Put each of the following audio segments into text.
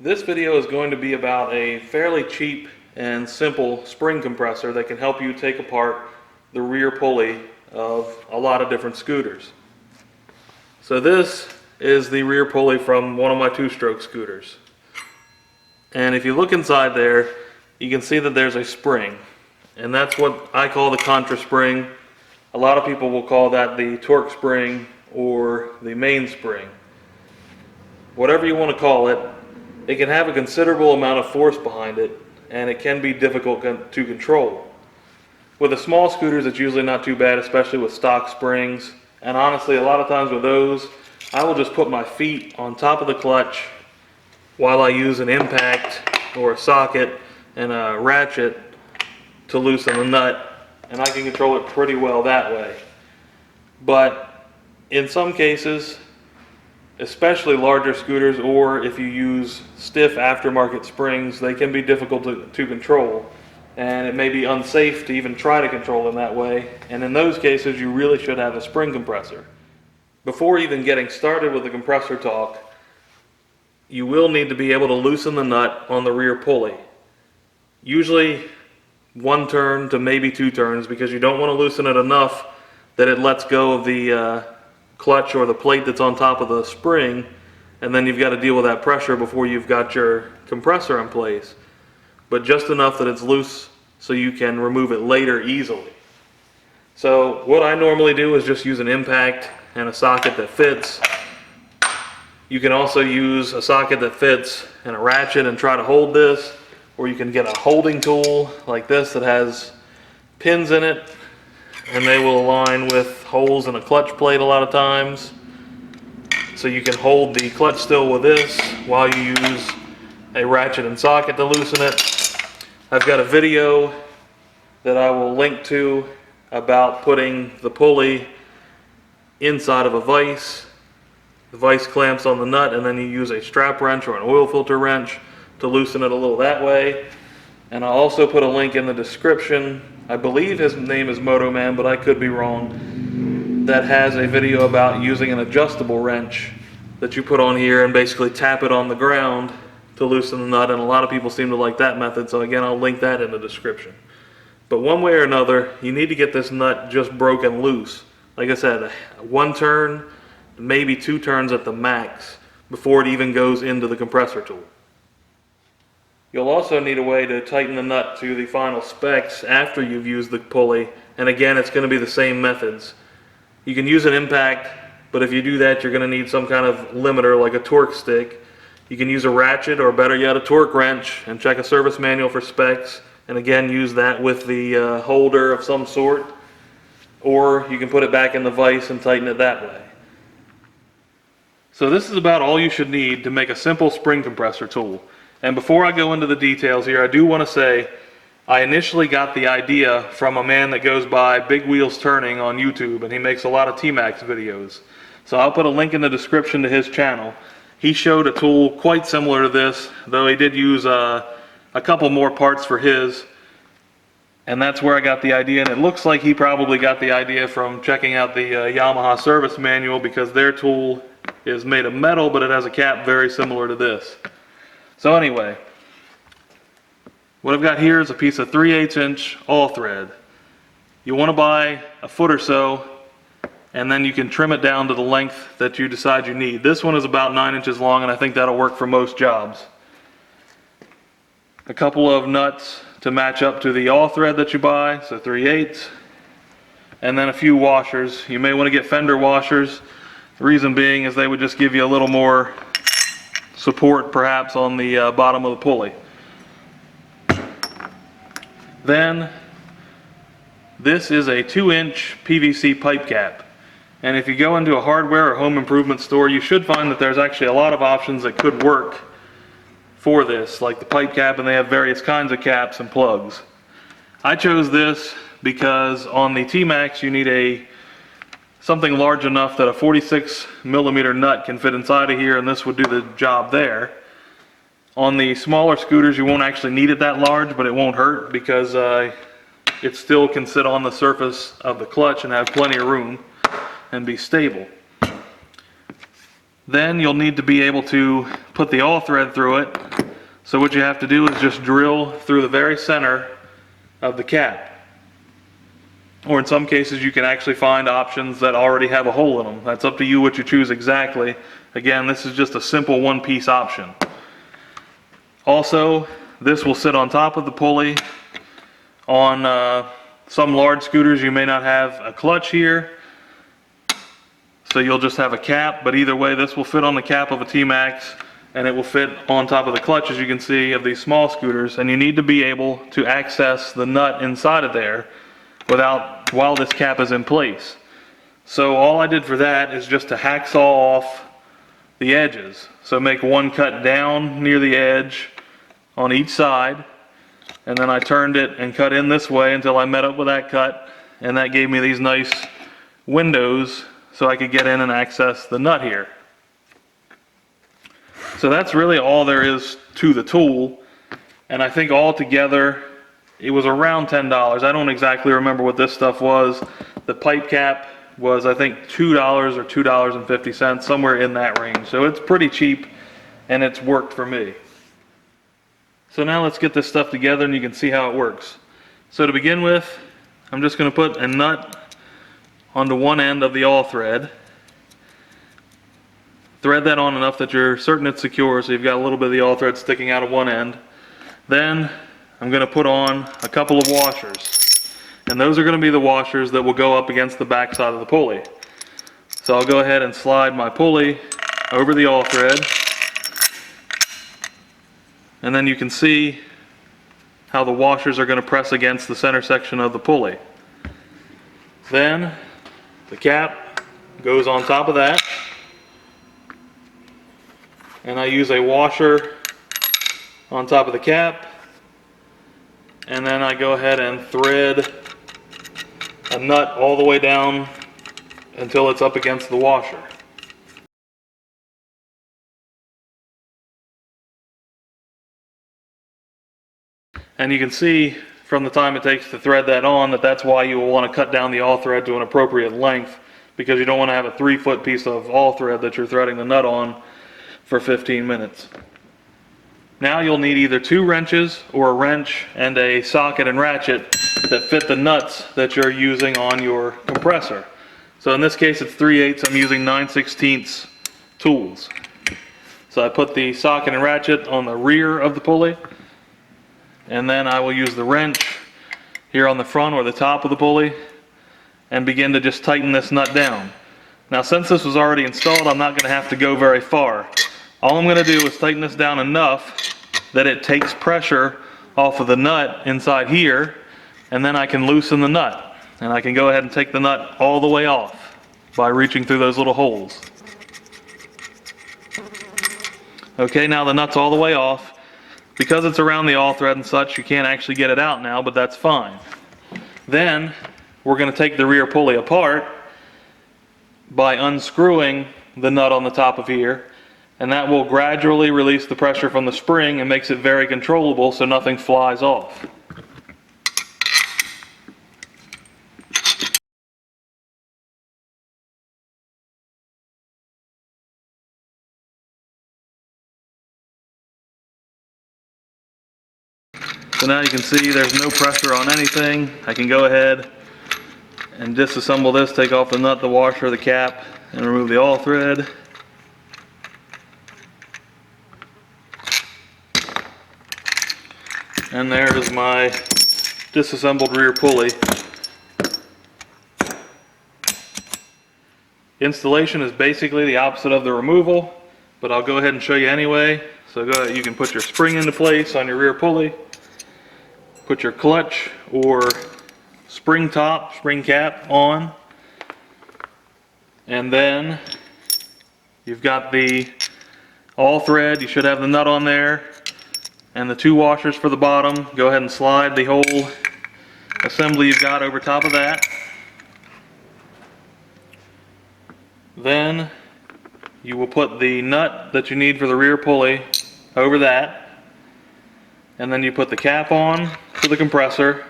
This video is going to be about a fairly cheap and simple spring compressor that can help you take apart the rear pulley of a lot of different scooters. So this is the rear pulley from one of my two-stroke scooters. And if you look inside there, you can see that there's a spring. And that's what I call the Contra spring. A lot of people will call that the torque spring or the mainspring. Whatever you want to call it, it can have a considerable amount of force behind it, and it can be difficult to control. With the small scooters, it's usually not too bad, especially with stock springs. And honestly, a lot of times with those, I will just put my feet on top of the clutch while I use an impact or a socket and a ratchet to loosen the nut, and I can control it pretty well that way. But in some cases, especially larger scooters, or if you use stiff aftermarket springs, they can be difficult to control, and it may be unsafe to even try to control them that way. And in those cases, you really should have a spring compressor. Before even getting started with the compressor talk, you will need to be able to loosen the nut on the rear pulley. Usually one turn to maybe two turns, because you don't want to loosen it enough that it lets go of the clutch or the plate that's on top of the spring, and then you've got to deal with that pressure before you've got your compressor in place. But just enough that it's loose so you can remove it later easily. So what I normally do is just use an impact and a socket that fits. You can also use a socket that fits and a ratchet and try to hold this, or you can get a holding tool like this that has pins in it, and they will align with holes in a clutch plate a lot of times. So you can hold the clutch still with this while you use a ratchet and socket to loosen it. I've got a video that I will link to about putting the pulley inside of a vise. The vise clamps on the nut, and then you use a strap wrench or an oil filter wrench to loosen it a little that way. And I'll also put a link in the description. I believe his name is Moto Man, but I could be wrong. That has a video about using an adjustable wrench that you put on here and basically tap it on the ground to loosen the nut, and a lot of people seem to like that method, so again, I'll link that in the description. But one way or another, you need to get this nut just broken loose. Like I said, one turn, maybe two turns at the max before it even goes into the compressor tool. You'll also need a way to tighten the nut to the final specs after you've used the pulley, and again, it's going to be the same methods. You can use an impact, but if you do that, you're going to need some kind of limiter like a torque stick. You can use a ratchet, or better yet, a torque wrench, and check a service manual for specs, and again, use that with the holder of some sort, or you can put it back in the vise and tighten it that way. So this is about all you should need to make a simple spring compressor tool. And before I go into the details here, I do want to say I initially got the idea from a man that goes by BigWheelsTurning on YouTube, and he makes a lot of T-Max videos. So I'll put a link in the description to his channel. He showed a tool quite similar to this, though he did use a couple more parts for his, and that's where I got the idea. And it looks like he probably got the idea from checking out the Yamaha service manual, because their tool is made of metal, but it has a cap very similar to this. So anyway, what I've got here is a piece of 3/8 inch all thread. You want to buy a foot or so, and then you can trim it down to the length that you decide you need. This one is about 9 inches long, and I think that'll work for most jobs. A couple of nuts to match up to the all thread that you buy, so 3/8, and then a few washers. You may want to get fender washers. The reason being is they would just give you a little more support perhaps on the bottom of the pulley. Then this is a 2-inch PVC pipe cap, and if you go into a hardware or home improvement store, you should find that there's actually a lot of options that could work for this, like the pipe cap, and they have various kinds of caps and plugs. I chose this because on the T-Max you need something large enough that a 46mm nut can fit inside of here, and this would do the job there. On the smaller scooters, you won't actually need it that large, but it won't hurt, because it still can sit on the surface of the clutch and have plenty of room and be stable. Then you'll need to be able to put the all thread through it. So what you have to do is just drill through the very center of the cap. Or in some cases you can actually find options that already have a hole in them. That's up to you what you choose exactly. Again, this is just a simple one-piece option. Also, this will sit on top of the pulley. On some large scooters you may not have a clutch here, so you'll just have a cap, but either way this will fit on the cap of a T-Max and it will fit on top of the clutch, as you can see, of these small scooters. And you need to be able to access the nut inside of there while this cap is in place. So all I did for that is just to hacksaw off the edges. So make one cut down near the edge on each side, and then I turned it and cut in this way until I met up with that cut, and that gave me these nice windows so I could get in and access the nut here. So that's really all there is to the tool, and I think altogether it was around $10. I don't exactly remember what this stuff was. The pipe cap was, I think, $2 or $2.50, somewhere in that range. So it's pretty cheap and it's worked for me. So now let's get this stuff together and you can see how it works. So to begin with, I'm just going to put a nut onto one end of the all thread. Thread that on enough that you're certain it's secure, so you've got a little bit of the all thread sticking out of one end. Then I'm going to put on a couple of washers, and those are going to be the washers that will go up against the back side of the pulley. So I'll go ahead and slide my pulley over the all thread, and then you can see how the washers are going to press against the center section of the pulley. Then the cap goes on top of that, and I use a washer on top of the cap, and then I go ahead and thread a nut all the way down until it's up against the washer. And you can see from the time it takes to thread that on that's why you will want to cut down the all thread to an appropriate length, because you don't want to have a 3-foot piece of all thread that you're threading the nut on for 15 minutes. Now you'll need either 2 wrenches or a wrench and a socket and ratchet that fit the nuts that you're using on your compressor. So in this case it's 3/8, I'm using 9/16 tools. So I put the socket and ratchet on the rear of the pulley, and then I will use the wrench here on the front or the top of the pulley and begin to just tighten this nut down. Now since this was already installed, I'm not going to have to go very far. All I'm going to do is tighten this down enough that it takes pressure off of the nut inside here, and then I can loosen the nut. And I can go ahead and take the nut all the way off by reaching through those little holes. Okay, now the nut's all the way off. Because it's around the all thread and such, you can't actually get it out now, but that's fine. Then we're going to take the rear pulley apart by unscrewing the nut on the top of here, and that will gradually release the pressure from the spring and makes it very controllable so nothing flies off. So now you can see there's no pressure on anything. I can go ahead and disassemble this, take off the nut, the washer, the cap, and remove the all thread. And there is my disassembled rear pulley. Installation is basically the opposite of the removal, but I'll go ahead and show you anyway. So go ahead, you can put your spring into place on your rear pulley, put your clutch or spring top, spring cap on, and then you've got the all thread. You should have the nut on there and the 2 washers for the bottom. Go ahead and slide the whole assembly you've got over top of that. Then you will put the nut that you need for the rear pulley over that, and then you put the cap on for the compressor,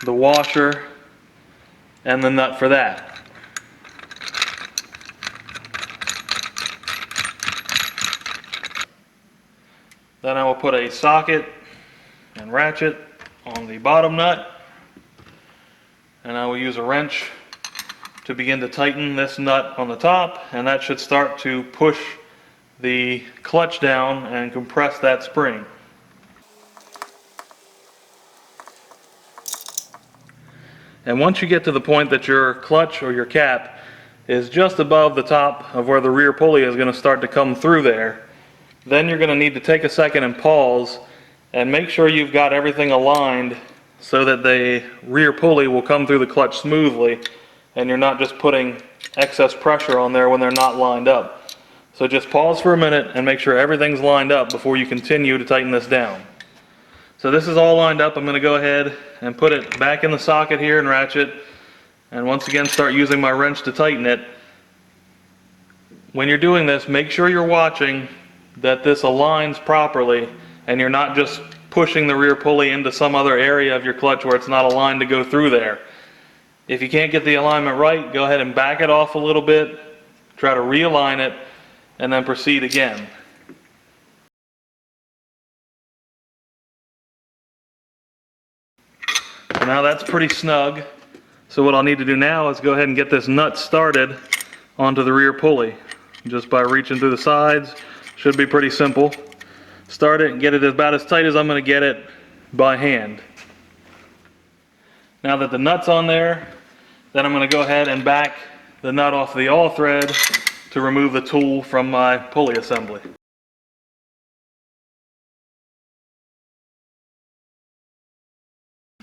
the washer, and the nut for that. Then I will put a socket and ratchet on the bottom nut, and I will use a wrench to begin to tighten this nut on the top, and that should start to push the clutch down and compress that spring. And once you get to the point that your clutch or your cap is just above the top of where the rear pulley is going to start to come through there, then you're going to need to take a second and pause and make sure you've got everything aligned so that the rear pulley will come through the clutch smoothly and you're not just putting excess pressure on there when they're not lined up. So just pause for a minute and make sure everything's lined up before you continue to tighten this down. So this is all lined up. I'm going to go ahead and put it back in the socket here and ratchet, and once again start using my wrench to tighten it. When you're doing this, make sure you're watching that this aligns properly and you're not just pushing the rear pulley into some other area of your clutch where it's not aligned to go through there. If you can't get the alignment right, go ahead and back it off a little bit, try to realign it, and then proceed again. So now that's pretty snug. So what I'll need to do now is go ahead and get this nut started onto the rear pulley. Just by reaching through the sides, should be pretty simple. Start it and get it about as tight as I'm going to get it by hand. Now that the nut's on there, then I'm going to go ahead and back the nut off the awl thread to remove the tool from my pulley assembly.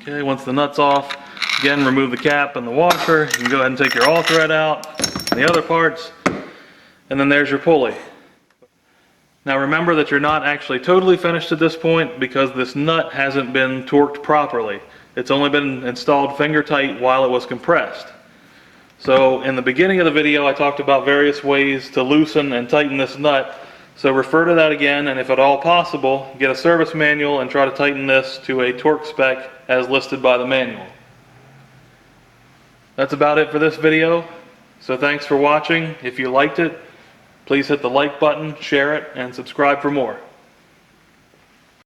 Okay, once the nut's off, again remove the cap and the washer. You can go ahead and take your awl thread out and the other parts, and then there's your pulley. Now remember that you're not actually totally finished at this point because this nut hasn't been torqued properly. It's only been installed finger tight while it was compressed. So in the beginning of the video I talked about various ways to loosen and tighten this nut. So refer to that again, and if at all possible, get a service manual and try to tighten this to a torque spec as listed by the manual. That's about it for this video. So thanks for watching. If you liked it, please hit the like button, share it, and subscribe for more.